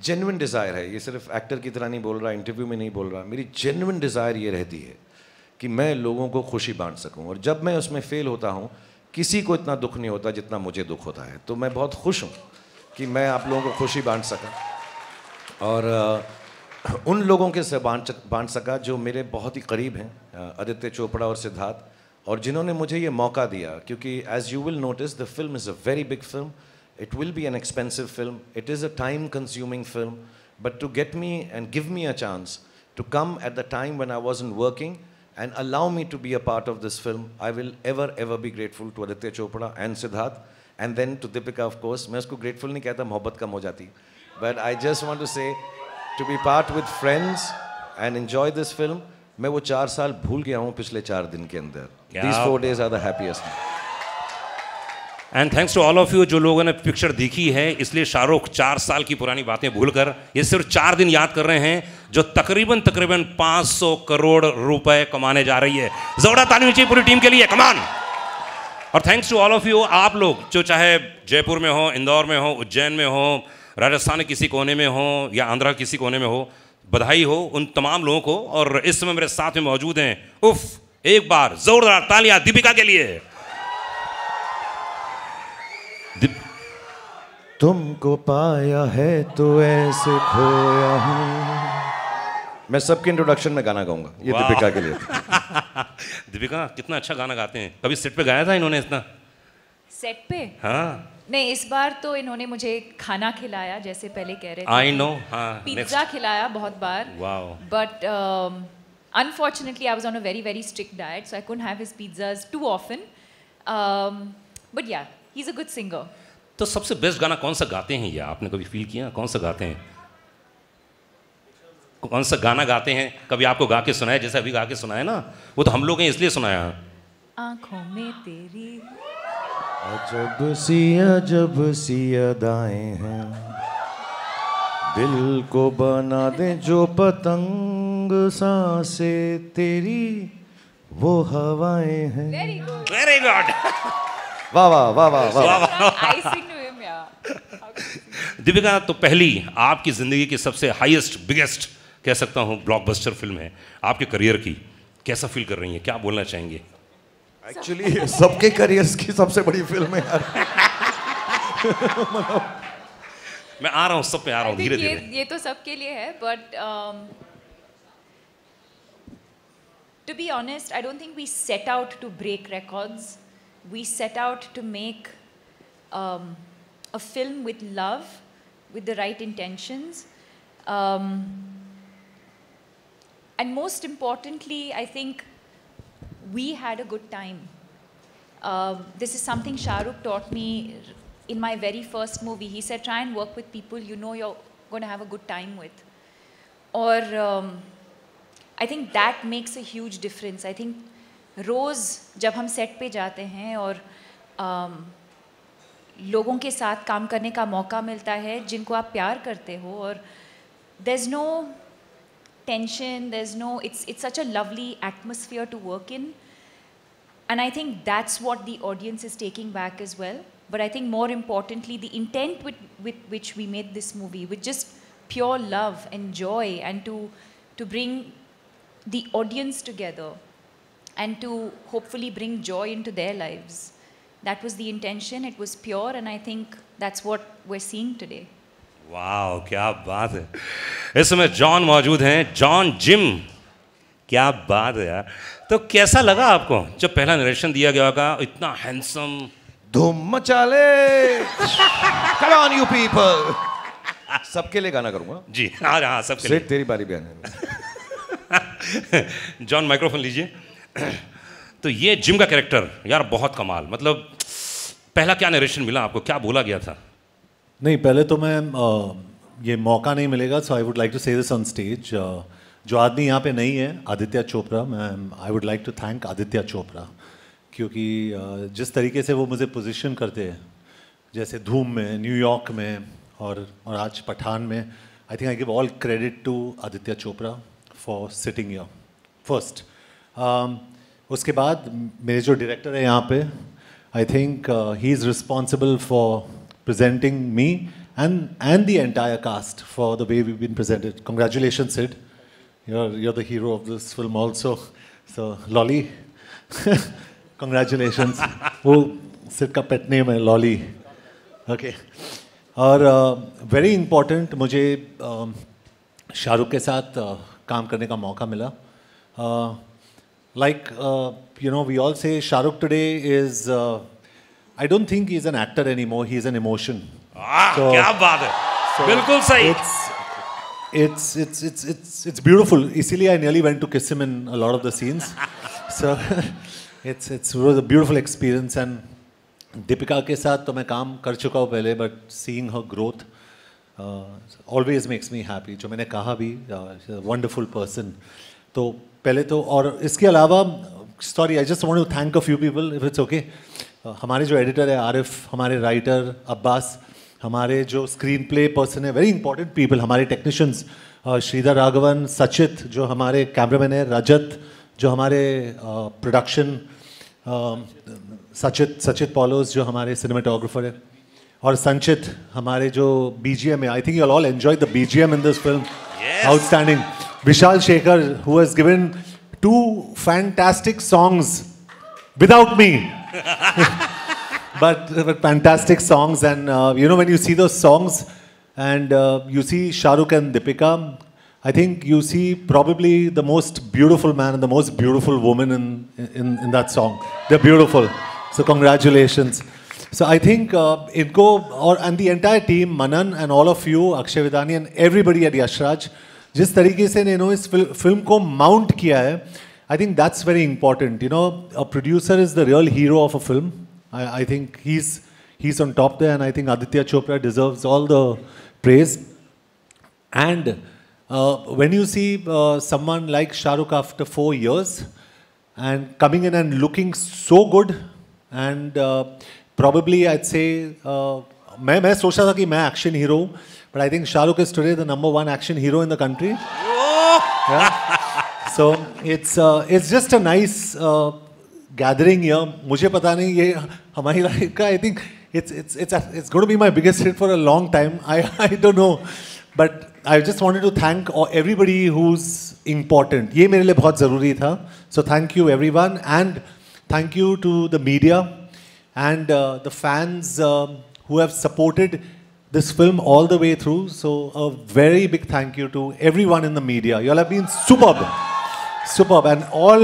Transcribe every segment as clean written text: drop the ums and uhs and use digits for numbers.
Genuine desire है, ये सिर्फ एक्टर की तरह नहीं बोल रहा, इंटरव्यू में नहीं बोल रहा, मेरी जेन्युइन डिज़ायर ये रहती है कि मैं लोगों को खुशी बांट सकूं, और जब मैं उसमें फेल होता हूं, किसी को इतना दुख नहीं होता जितना मुझे दुख होता है। तो मैं बहुत खुश हूं कि मैं आप लोगों को खुशी बांट सका, और उन लोगों के से बांट सका जो मेरे बहुत ही करीब हैं, आदित्य चोपड़ा और सिद्धार्थ, और जिन्होंने मुझे ये मौका दिया, क्योंकि as you will notice the film is a very big film, it will be an expensive film, it is a time consuming film, but to get me and give me a chance to come at the time when I wasn't working and allow me to be a part of this film, I will ever be grateful to Aditya Chopra and Siddharth, and then to Deepika of course. मैं उसको grateful नहीं कहता, मोहब्बत कम हो जाती, but I just want to say to be part with friends and enjoy this film. मैं वो 4 साल भूल गया हूँ पिछले 4 दिन के अंदर. These 4 days are the happiest. And thanks to all of you जो लोगों ने पिक्चर देखी है, इसलिए शाहरुख 4 साल की पुरानी बातें भूलकर ये सिर्फ 4 दिन याद कर रहे हैं, जो तकरीबन 500 करोड़ रुपए कमाने जा रही है. जोरदार ताली चाहिए पूरी टीम के लिए, कमान. और thanks to all of you, आप लोग जो चाहे जयपुर में हो, इंदौर में हो, उज्जैन में हो, राजस्थान के किसी कोने में हो या आंध्रा किसी कोने में हो, बधाई हो उन तमाम लोगों को. और इस समय मेरे साथ में मौजूद हैं, उफ, एक बार जोरदार तालियां दीपिका के लिए. तुमको पाया है तो ऐसे खोया हूँ. मैं सबके इंट्रोडक्शन में गाना गाऊंगा, ये दीपिका के लिए. दीपिका कितना अच्छा गाना गाते हैं. कभी सेट पे गाया था इन्होंने इतना? सेट पे? हाँ. नहीं, इस बार तो इन्होंने मुझे खाना खिलाया, जैसे पहले कह रहे थे. I know. हाँ. पिज्जा खिलाया बहुत बार. Wow. But unfortunately I was on a very strict diet, so I couldn't have his pizzas too often. But yeah, he's a good singer. तो सबसे बेस्ट गाना कौन सा गाते हैं ये, आपने कभी फील किया? कौन सा गाते हैं, कौन सा गाना गाते हैं? कभी आपको गा के सुनाया, जैसे अभी गा के सुनाया ना, वो तो हम लोग हैं इसलिए सुनाया. आंखों में तेरी अजब सी अदाएं हैं, दिल को बना दे जो पतंग, सांसें तेरी वो हवाएं हैं. Very good. Very good. वाह वाह वाह वाह वाह. I sing to him, yeah. Deepika, तो पहली आपकी जिंदगी की सबसे हाईएस्ट बिगेस्ट कह सकता हूँ ब्लॉकबस्टर फिल्म है आपके करियर की, कैसा फील कर रही हैं, क्या बोलना चाहेंगे? एक्चुअली सबके करियर्स की सबसे बड़ी फिल्म है यार. मैं आ रहा हूँ, सब पे आ रहा हूँ धीरे धीरे. ये तो सबके लिए है, but to be honest, I don't think we set out to break records. We set out to make a film with love, with the right intentions, and most importantly, I think we had a good time. This is something Shahrukh taught me in my very first movie. He said, try and work with people you know you're going to have a good time with. Or I think that makes a huge difference. I think रोज़ जब हम set पे जाते हैं और लोगों के साथ काम करने का मौका मिलता है जिनको आप प्यार करते हो, और there's no tension, it's such a lovely atmosphere to work in, and I think that's what the audience is taking back as well. But I think more importantly, the intent with which we made this movie, with just pure love and joy, and to bring the audience together and to hopefully bring joy into their lives. That was the intention. It was pure, and I think that's what we're seeing today. वाह, क्या बात है. इस समय John मौजूद हैं, John gym. क्या बात है यार. तो कैसा लगा आपको जब पहला नरेशन दिया गया होगा? इतना हैंडसम, धूम मचा ले. Come on you people. सबके लिए गाना करूंगा जी. हाँ, सबके लिए. तेरी बारी भी आने. जॉन माइक्रोफोन लीजिए. तो ये जिम का कैरेक्टर यार बहुत कमाल, मतलब पहला क्या नरेशन मिला आपको, क्या बोला गया था? नहीं, पहले तो मैं ये मौका नहीं मिलेगा, so I would like to say this on stage. जो आदमी यहाँ पे नहीं है, आदित्य चोपड़ा, मैं I would like to thank Aditya Chopra, क्योंकि जिस तरीके से वो मुझे पोजीशन करते हैं, जैसे धूम में, न्यूयॉर्क में और आज पठान में, I think I give all credit to Aditya Chopra for sitting here first. उसके बाद मेरे जो डायरेक्टर है यहाँ पे, I think he is responsible for presenting me and the entire cast for the way we've been presented. Congratulations, Sid. You're the hero of this film also. So Lolly, congratulations. वो Sid का pet name है Lolly. Okay. और very important मुझे शाहरुख के साथ काम करने का मौका मिला. Like we all say Shahrukh today is I don't think he's an actor anymore, he's an emotion. So, क्या बात है. बिल्कुल सही. It's beautiful. इसीलिए I nearly went to kiss him in a lot of the scenes. So it was a beautiful experience. And Deepika के साथ तो मैं काम कर चुका हूँ पहले, but seeing her growth always makes me happy. जो मैंने कहा भी, she's a wonderful person. तो पहले तो, और इसके अलावा sorry, I just want to thank a few people if it's okay. हमारे जो एडिटर है आरिफ, हमारे राइटर अब्बास, हमारे जो स्क्रीन प्ले पर्सन है, वेरी इंपॉर्टेंट पीपल, हमारे टेक्नीशियंस श्रीधर राघवन, सचित जो हमारे कैमरामैन है, रजत जो हमारे प्रोडक्शन, सचित पॉलोस जो हमारे सिनेमाटोग्राफर है, और संचित हमारे जो बीजीएम है. I think you all enjoy the BGM in this film. Outstanding. Vishal Shekhar who has given 2 fantastic songs without me. but fantastic songs. And when you see those songs and you see Shahrukh and Deepika, I think you see probably the most beautiful man and the most beautiful woman in that song. They're beautiful. So congratulations. So I think and the entire team, Manan and all of you, Akshay Vidani and everybody at Yashraj, जिस तरीके से इन्होंने इस film को mount किया है, I think that's very important. A producer is the real hero of a film. I think he's on top there, and I think Aditya Chopra deserves all the praise. And when you see someone like Shahrukh after 4 years and coming in and looking so good, and probably I'd say मैं सोच रहा था कि मैं action hero हूँ, but I think Shahrukh is today the #1 action hero in the country. Yeah. So it's just a nice gathering here. मुझे पता नहीं ये हमारी लाइफ का, I think it's going to be my biggest hit for a long time. I don't know, but I just wanted to thank everybody who's important. ये मेरे लिए बहुत ज़रूरी था. So thank you everyone, and thank you to the media and the fans who have supported this film all the way through. So a very big thank you to everyone in the media. You all have been superb. And all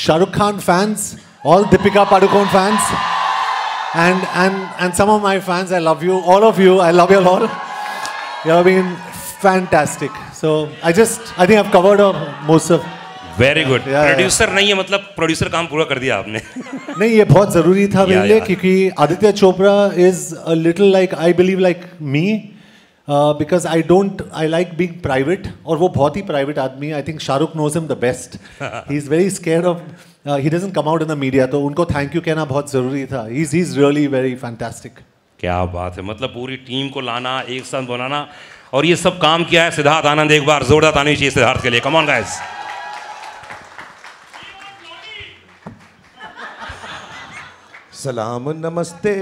Shahrukh Khan fans, all Deepika Padukone fans, and some of my fans, I love you, all of you, I love you all. You have been fantastic. So I think I've covered most of. Very good. Producer नहीं है, मतलब producer काम पूरा कर दिया आपने. नहीं, ये बहुत ज़रूरी था मेरे लिए, क्योंकि Aditya Chopra is a little like, I believe like me, because I like being private, और वो बहुत ही private आदमी है. I think Shahrukh knows him the best. He's very scared of, he doesn't come out in the media, तो उनको thank you कहना बहुत ज़रूरी था. He's really very fantastic. क्या बात है, मतलब पूरी टीम को लाना, एक साथ बनाना, और ये सब काम किया है सिद्धार्थ आनंद. एक बार जोरदार ताली चाहिए सिद्धार्थ के लिए. Come on guys. सलाम नमस्ते,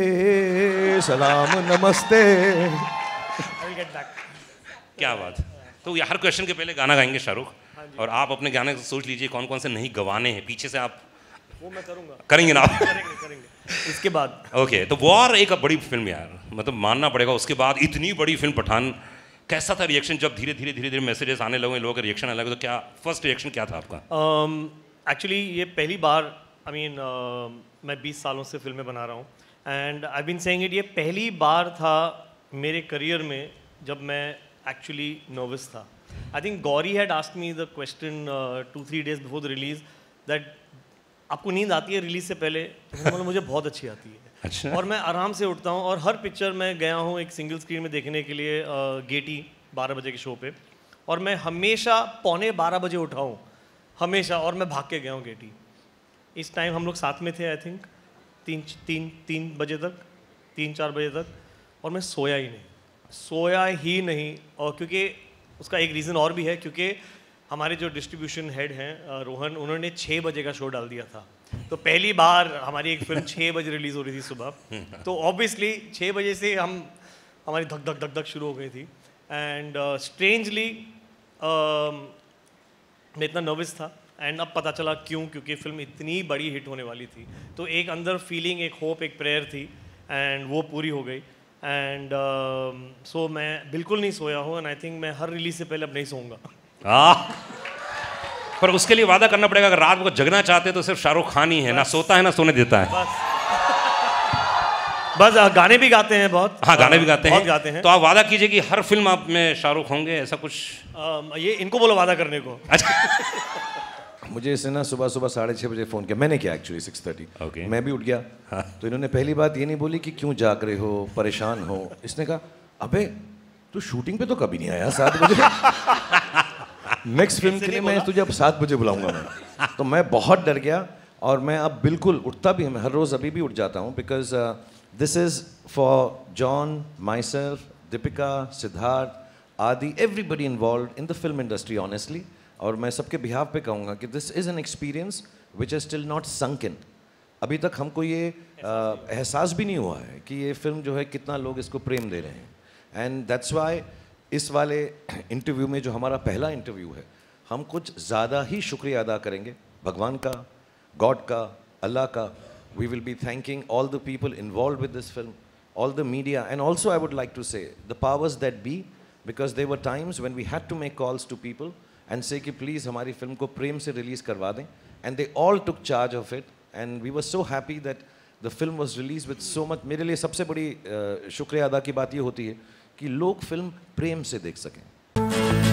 सलाम नमस्ते. क्या बात. तो हर क्वेश्चन के पहले गाना गाएंगे शाहरुख, और आप अपने गाने सोच लीजिए कौन कौन से नहीं गवाने हैं. पीछे से आप वो मैं करूँगा. करेंगे ना आप? करेंगे इसके बाद. ओके. तो वॉर एक बड़ी फिल्म यार, मतलब मानना पड़ेगा. उसके बाद इतनी बड़ी फिल्म पठान, कैसा था रिएक्शन जब धीरे धीरे मैसेजेस आने लगे, लोगों के रिएक्शन आने लगे, तो क्या फर्स्ट रिएक्शन क्या था आपका? एक्चुअली ये पहली बार, मैं 20 सालों से फिल्में बना रहा हूँ, and I been saying it, ये पहली बार था मेरे करियर में जब मैं एक्चुअली नर्वस था. I think Gauri had asked me the question 2-3 days before the release that आपको नींद आती है रिलीज से पहले? तो मुझे बहुत अच्छी आती है. अच्छा. और मैं आराम से उठता हूँ, और हर पिक्चर में गया हूँ एक सिंगल स्क्रीन में देखने के लिए, गेटी 12 बजे के शो पे, और मैं हमेशा 11:15 बजे उठा हूँ, हमेशा, और मैं भाग के गया हूँ गेटी. इस टाइम हम लोग साथ में थे, आई थिंक 3 बजे तक, 3-4 बजे तक, और मैं सोया ही नहीं. और क्योंकि उसका एक रीज़न और भी है, क्योंकि हमारे जो डिस्ट्रीब्यूशन हेड हैं रोहन, उन्होंने 6 बजे का शो डाल दिया था. तो पहली बार हमारी एक फिल्म 6 बजे रिलीज़ हो रही थी सुबह. तो ऑब्वियसली 6 बजे से हम हमारी धक धक धक धक शुरू हो गई थी। एंड स्ट्रेंजली मैं इतना नर्वस था, एंड अब पता चला क्यों, क्योंकि फिल्म इतनी बड़ी हिट होने वाली थी। तो एक अंदर फीलिंग, एक होप, एक प्रेयर थी, एंड वो पूरी हो गई। एंड सो मैं बिल्कुल नहीं सोया हूँ, एंड आई थिंक मैं हर रिलीज से पहले अब नहीं सोऊंगा। पर उसके लिए वादा करना पड़ेगा, अगर रात को जगना चाहते तो सिर्फ शाहरुख खान ही है, ना सोता है ना सोने देता है। बस गाने भी गाते हैं बहुत। हाँ, गाने भी गाते हैं। तो आप वादा कीजिए कि हर फिल्म आप में शाहरुख होंगे, ऐसा कुछ। ये इनको बोलो वादा करने को। अच्छा। मुझे इसने ना सुबह 6:30 बजे फ़ोन किया, मैंने किया एक्चुअली 6:30। Okay. मैं भी उठ गया। तो इन्होंने पहली बात ये नहीं बोली कि क्यों जाग रहे हो, परेशान हो। इसने कहा अबे तू शूटिंग पे तो कभी नहीं आया 7 बजे। नेक्स्ट फिल्म के लिए मैं तुझे अब 7 बजे बुलाऊंगा मैं। तो मैं बहुत डर गया, और मैं अब बिल्कुल उठता भी, मैं हर रोज़ अभी भी उठ जाता हूँ, because this is for John, myself, Deepika, Siddharth, आदि, everybody involve in the film industry honestly. और मैं सबके बिहाफ पे कहूँगा कि this is an experience which is still not sunk in. अभी तक हमको ये एहसास भी नहीं हुआ है कि ये फिल्म जो है कितना लोग इसको प्रेम दे रहे हैं। एंड दैट्स वाई इस वाले इंटरव्यू में, जो हमारा पहला इंटरव्यू है, हम कुछ ज़्यादा ही शुक्रिया अदा करेंगे भगवान का, गॉड का, अल्लाह का। We will be thanking all the people involved with this film, all the media, and also I would like to say the powers that be, because there were times when we had to make calls to people and say कि please हमारी film को प्रेम से release करवा दें, and they all took charge of it, and we were so happy that the film was released with so much। मेरे लिए सबसे बड़ी शुक्रिया अदा की बात ये होती है कि लोग फिल्म प्रेम से देख सकें।